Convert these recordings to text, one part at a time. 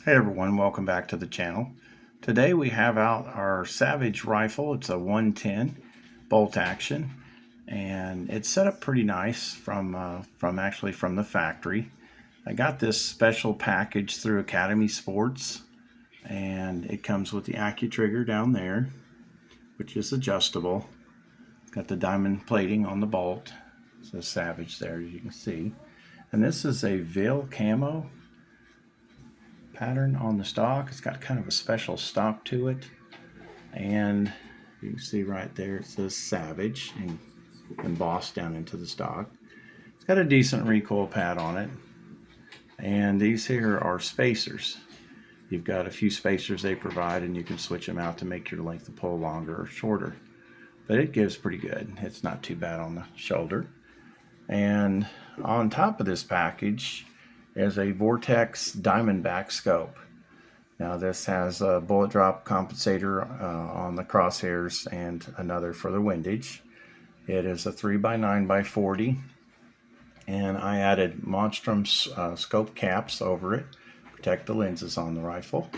Hey everyone, welcome back to the channel. Today we have out our Savage rifle. It's a 110 bolt action, and it's set up pretty nice from the factory. I got this special package through Academy Sports, and it comes with the AccuTrigger down there, which is adjustable. It's got the diamond plating on the bolt. It says Savage there, as you can see. And this is a veil camo pattern on the stock. It's got kind of a special stock to it, and you can see right there it says Savage and embossed down into the stock. It's got a decent recoil pad on it, and these here are spacers. You've got a few spacers they provide, and you can switch them out to make your length of pull longer or shorter, but it gives pretty good. It's not too bad on the shoulder. And on top of this package is a Vortex Diamondback scope. Now this has a bullet drop compensator on the crosshairs and another for the windage. It is a 3x9x40, and I added Monstrum scope caps over it, protect the lenses on the rifle.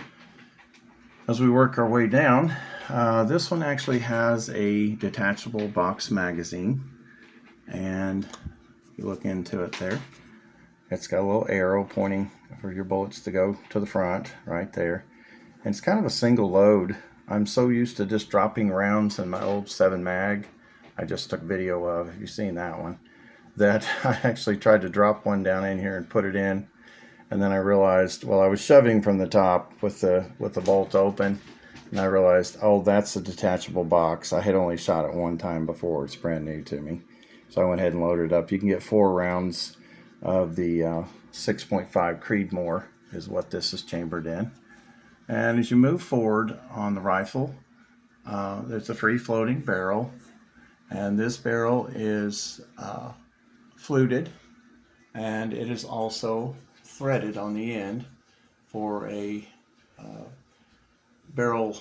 As we work our way down, this one actually has a detachable box magazine, and you look into it there. It's got a little arrow pointing for your bullets to go to the front right there. And it's kind of a single load. I'm so used to just dropping rounds in my old 7 mag. I just took video of, have you seen that one? That I actually tried to drop one down in here and put it in. And then I realized, well, I was shoving from the top with the bolt open. And I realized, oh, that's a detachable box. I had only shot it one time before. It's brand new to me. So I went ahead and loaded it up. You can get 4 rounds of the 6.5 Creedmoor is what this is chambered in. And as you move forward on the rifle, there's a free floating barrel, and this barrel is fluted, and it is also threaded on the end for a barrel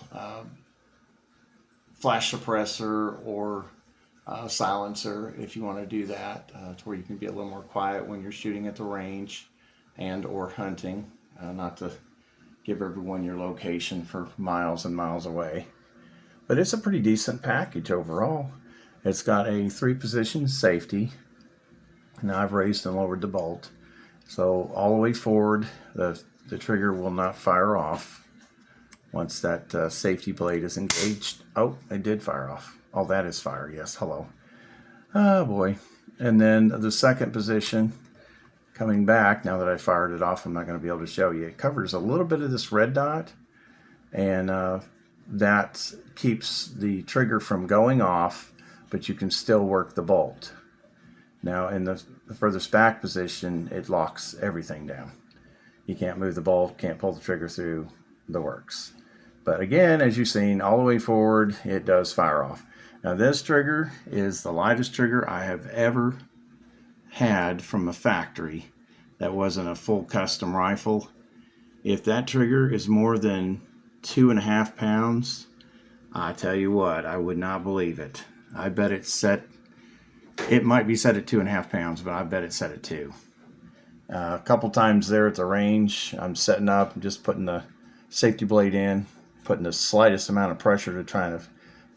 flash suppressor or silencer if you want to do that, to where you can be a little more quiet when you're shooting at the range and or hunting, not to give everyone your location for miles and miles away. But it's a pretty decent package overall. It's got a 3-position safety. Now I've raised and lowered the bolt, so all the way forward the trigger will not fire off once that safety blade is engaged. Oh, it did fire off. Oh, that is fire. Yes, hello. Oh boy. And then the second position, coming back, now that I fired it off, I'm not going to be able to show you. It covers a little bit of this red dot, and that keeps the trigger from going off, but you can still work the bolt. Now in the furthest back position, it locks everything down. You can't move the bolt, can't pull the trigger through the works. But again, as you've seen, all the way forward, it does fire off. Now this trigger is the lightest trigger I have ever had from a factory that wasn't a full custom rifle. If that trigger is more than 2.5 pounds, I tell you what, I would not believe it. I bet it's set, it might be set at 2.5 pounds, but I bet it's set at 2. A couple times there at the range, I'm setting up, just putting the safety blade in, putting the slightest amount of pressure to try to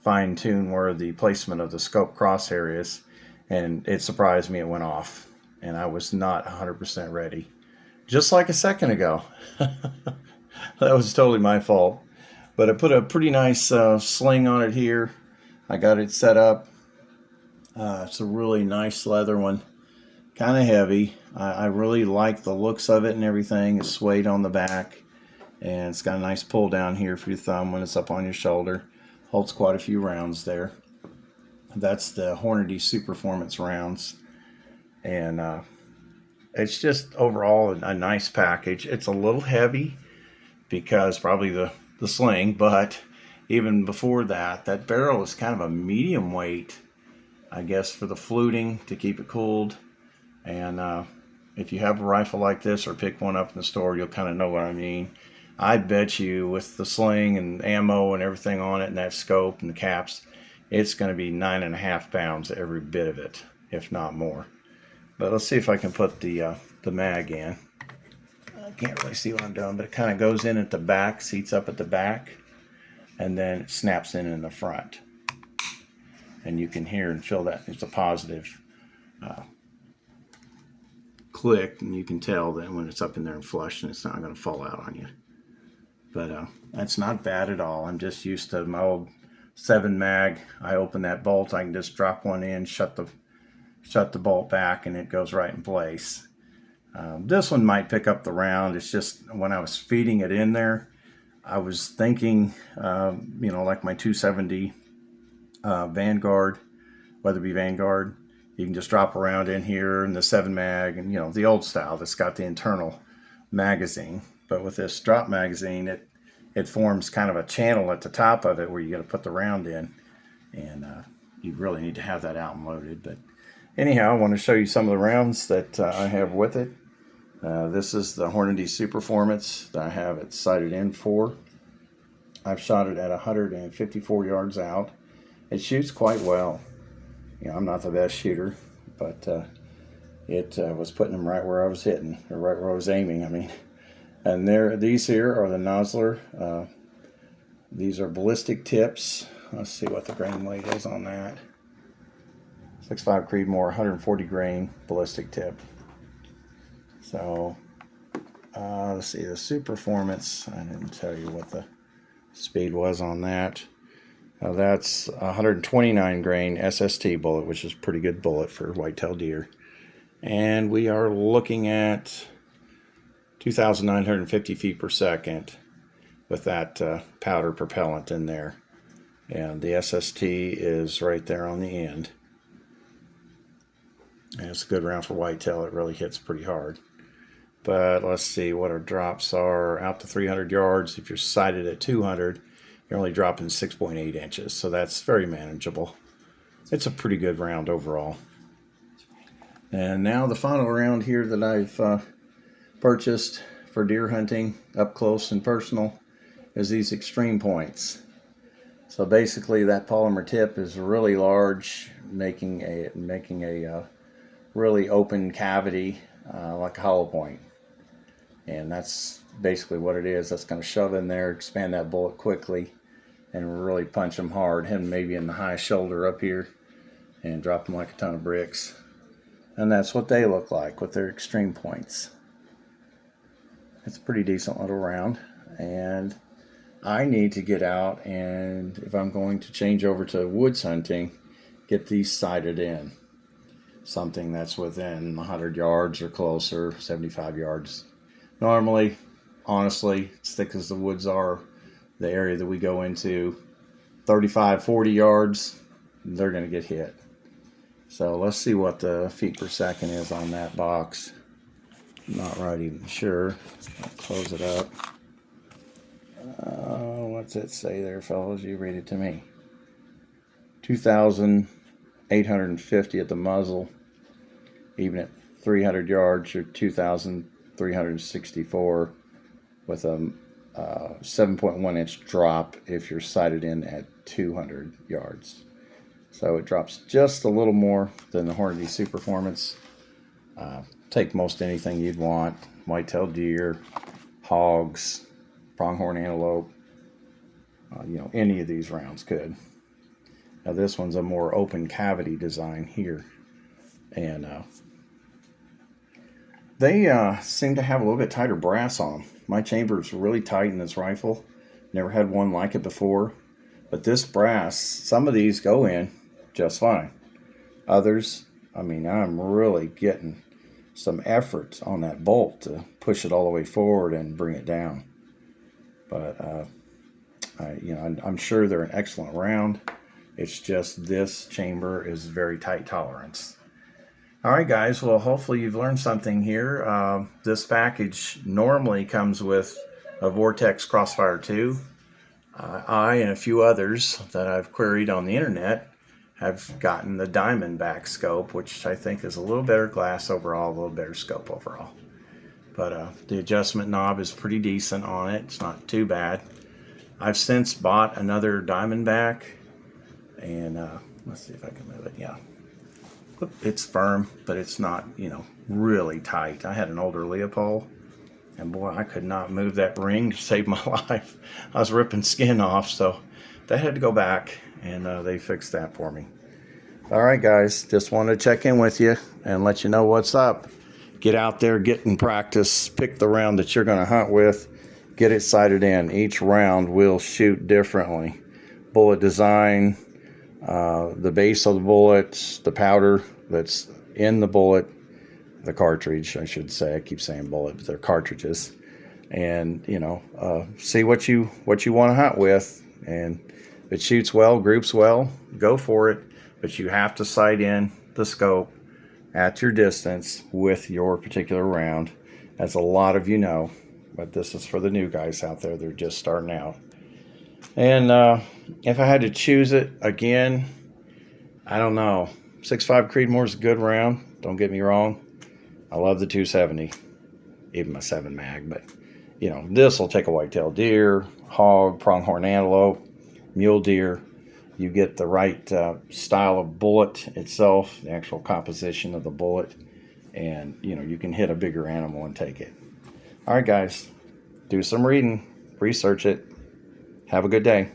fine-tune where the placement of the scope crosshair is, and it surprised me. It went off, and I was not 100% ready, just like a second ago. That was totally my fault. But I put a pretty nice sling on it here. I got it set up. It's a really nice leather one, kind of heavy. I really like the looks of it and everything. It's suede on the back, and it's got a nice pull down here for your thumb when it's up on your shoulder. Holds quite a few rounds there. That's the Hornady Superformance rounds, and it's just overall a nice package. It's a little heavy because probably the sling, but even before that, that barrel is kind of a medium weight, I guess, for the fluting to keep it cooled. And if you have a rifle like this or pick one up in the store, you'll kind of know what I mean. I bet you with the sling and ammo and everything on it and that scope and the caps, it's going to be 9.5 pounds every bit of it, if not more. But let's see if I can put the mag in. can't really see what I'm doing, but it kind of goes in at the back, seats up at the back, and then it snaps in the front. And you can hear and feel that it's a positive click, and you can tell that when it's up in there and flush, and it's not going to fall out on you. But that's not bad at all. I'm just used to my old 7 mag. I open that bolt, I can just drop one in, shut the bolt back, and it goes right in place. This one might pick up the round. It's just when I was feeding it in there, I was thinking, you know, like my 270 Vanguard, Weatherby Vanguard, you can just drop around in here in the 7 mag, and you know, the old style that's got the internal magazine. But with this drop magazine, it forms kind of a channel at the top of it where you got to put the round in, and you really need to have that out and loaded. But anyhow, I want to show you some of the rounds that I have with it. This is the Hornady Superformance that I have it sighted in for. I've shot it at 154 yards out. It shoots quite well. You know, I'm not the best shooter, but it was putting them right where I was hitting, or right where I was aiming, I mean. And these here are the Nosler. These are ballistic tips. Let's see what the grain weight is on that. 6.5 Creedmoor, 140 grain ballistic tip. So, let's see, the Superformance, I didn't tell you what the speed was on that. That's 129 grain SST bullet, which is a pretty good bullet for whitetail deer. And we are looking at 2,950 feet per second with that powder propellant in there. And the SST is right there on the end. And it's a good round for whitetail. It really hits pretty hard. But let's see what our drops are. Out to 300 yards. If you're sighted at 200, you're only dropping 6.8 inches. So that's very manageable. It's a pretty good round overall. And now the final round here that I've purchased for deer hunting up close and personal is these extreme points. So basically that polymer tip is really large, making a really open cavity like a hollow point. And that's basically what it is. That's going to shove in there, expand that bullet quickly, and really punch them hard, hit them maybe in the high shoulder up here, and drop them like a ton of bricks. And that's what they look like with their extreme points. It's a pretty decent little round, and I need to get out, and if I'm going to change over to woods hunting, get these sighted in. Something that's within 100 yards or closer, 75 yards. Normally, honestly, as thick as the woods are, the area that we go into, 35, 40 yards, they're going to get hit. So let's see what the feet per second is on that box. Not right even sure. I'll close it up. What's it say there, fellas? You read it to me. 2,850 at the muzzle. Even at 300 yards, you're 2,364 with a 7.1 inch drop if you're sighted in at 200 yards. So it drops just a little more than the Hornady Superformance. Take most anything you'd want. Whitetail deer, hogs, pronghorn antelope. You know, any of these rounds could. Now this one's a more open cavity design here. And they seem to have a little bit tighter brass on them. My chamber is really tight in this rifle. Never had one like it before. But this brass, some of these go in just fine. Others, I mean, I'm really getting some effort on that bolt to push it all the way forward and bring it down. But I'm sure they're an excellent round. It's just this chamber is very tight tolerance. All right, guys. Well, hopefully you've learned something here. This package normally comes with a Vortex Crossfire 2. I and a few others that I've queried on the internet have gotten the Diamondback scope, which I think is a little better glass overall, a little better scope overall. But the adjustment knob is pretty decent on it. It's not too bad. I've since bought another Diamondback, and let's see if I can move it. Yeah. It's firm, but it's not, really tight. I had an older Leopold, And boy, I could not move that ring to save my life. I was ripping skin off, so they had to go back, and they fixed that for me. All right, guys, just wanted to check in with you and let you know what's up. Get out there, get in practice, pick the round that you're going to hunt with, get it sighted in. Each round will shoot differently. Bullet design, the base of the bullet, the powder that's in the bullet, the cartridge, I should say. I keep saying bullet, but they're cartridges. And, you know, see what you want to hunt with. And if it shoots well, groups well, go for it. But you have to sight in the scope at your distance with your particular round. As a lot of you know, but this is for the new guys out there. They're just starting out. And if I had to choose it again, I don't know. 6.5 Creedmoor is a good round. Don't get me wrong. I love the 270, even my 7 mag. But, you know, this will take a whitetail deer, hog, pronghorn antelope, mule deer. You get the right style of bullet itself, the actual composition of the bullet, and, you know, you can hit a bigger animal and take it. All right, guys, do some reading, research it. Have a good day.